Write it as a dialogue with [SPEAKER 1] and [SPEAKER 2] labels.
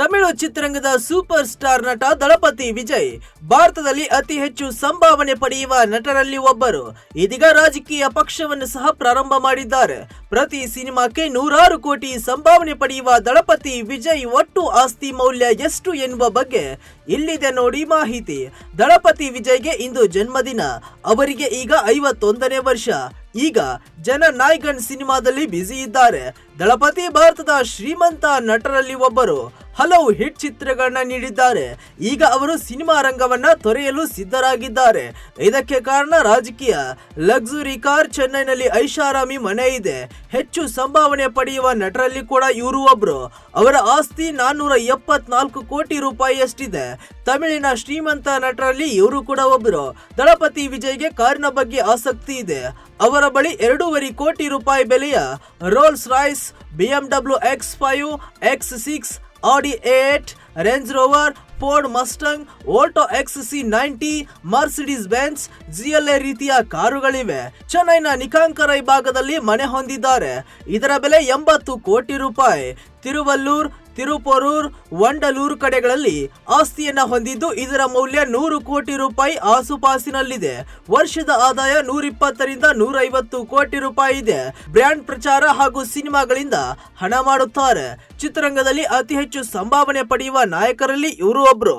[SPEAKER 1] ತಮಿಳು ಚಿತ್ರರಂಗದ super star ನಟ ದಳಪತಿ ವಿಜಯ್ ಭಾರತದಲ್ಲಿ ಅತಿ ಹೆಚ್ಚು ಸಂಭಾವನೆ ಪಡೆಯುವ ನಟರಲ್ಲಿ ಒಬ್ಬರು. ಇದೀಗ ರಾಜಕೀಯ ಪಕ್ಷವನ್ನು ಸಹ ಪ್ರಾರಂಭ ಮಾಡಿದ್ದಾರೆ. ಪ್ರತಿ ಸಿನಿಮಾಕ್ಕೆ 100 ಕೋಟಿ ಸಂಭಾವನೆ ಪಡೆಯುವ ದಳಪತಿ ವಿಜಯ್ ಒಟ್ಟು ಆಸ್ತಿ ಮೌಲ್ಯ ಎಷ್ಟು ಎನ್ನುವ ಬಗ್ಗೆ ಇಲ್ಲಿದೆ ನೋಡಿ ಮಾಹಿತಿ. ದಳಪತಿ ವಿಜಯ್ಗೆ ಇಂದು ಜನ್ಮದಿನ. ಅವರಿಗೆ ಈಗ 51ನೇ ವರ್ಷ. ಈಗ ಜನ ನಾಯಕನ್ ಸಿನಿಮಾದಲ್ಲಿ ಬ್ಯುಸಿ ಇದ್ದಾರೆ. ದಳಪತಿ ಭಾರತದ ಶ್ರೀಮಂತ ನಟರಲ್ಲಿ ಒಬ್ಬರು. ಹಲವು ಹಿಟ್ ಚಿತ್ರಗಳನ್ನ ನೀಡಿದ್ದಾರೆ. ಈಗ ಅವರು ಸಿನಿಮಾ ರಂಗವನ್ನ ತೊರೆಯಲು ಸಿದ್ಧರಾಗಿದ್ದಾರೆ. ಇದಕ್ಕೆ ಕಾರಣ ರಾಜಕೀಯ. ಲಕ್ಸುರಿ ಕಾರ್, ಚೆನ್ನೈನಲ್ಲಿ ಐಷಾರಾಮಿ ಮನೆ ಇದೆ. ಹೆಚ್ಚು ಸಂಭಾವನೆ ಪಡೆಯುವ ನಟರಲ್ಲಿ ಕೂಡ ಇವರು ಒಬ್ರು. ಅವರ ಆಸ್ತಿ 474 ಕೋಟಿ ರೂಪಾಯಿಯಷ್ಟಿದೆ. ತಮಿಳಿನ ಶ್ರೀಮಂತ ನಟರಲ್ಲಿ ಇವರು ಕೂಡ ಒಬ್ರು. ದಳಪತಿ ವಿಜಯ್ಗೆ ಕಾರಿನ ಬಗ್ಗೆ ಆಸಕ್ತಿ ಇದೆ. ಅವರ ಬಳಿ 2.5 ಕೋಟಿ ರೂಪಾಯಿ ಬೆಲೆಯ Rolls Royce, BMW X5, X6, Audi A8, Range Rover, Ford Mustang, Volvo XC90, Mercedes Benz, GLA ರೀತಿಯ ಕಾರುಗಳಿವೆ. ಚೆನ್ನೈನ ನಿಕಾಂಕರೈ ಭಾಗದಲ್ಲಿ ಮನೆ ಹೊಂದಿದ್ದಾರೆ. ಇದರ ಬೆಲೆ 80 ಕೋಟಿ ರೂಪಾಯಿ. ತಿರುವಲ್ಲೂರ್, ತಿರುಪೊರೂರ್, ವಂಡಲೂರು ಕಡೆಗಳಲ್ಲಿ ಆಸ್ತಿಯನ್ನ ಹೊಂದಿದ್ದು ಇದರ ಮೌಲ್ಯ 100 ಕೋಟಿ ರೂಪಾಯಿ ಆಸುಪಾಸಿನಲ್ಲಿದೆ. ವರ್ಷದ ಆದಾಯ 120ರಿಂದ 150 ಕೋಟಿ ರೂಪಾಯಿ ಇದೆ. ಬ್ರ್ಯಾಂಡ್ ಪ್ರಚಾರ ಹಾಗೂ ಸಿನಿಮಾಗಳಿಂದ ಹಣ ಮಾಡುತ್ತಾರೆ. ಚಿತ್ರರಂಗದಲ್ಲಿ ಅತಿ ಹೆಚ್ಚು ಸಂಭಾವನೆ ಪಡೆಯುವ ನಾಯಕರಲ್ಲಿ ಇವರು ಒಬ್ರು.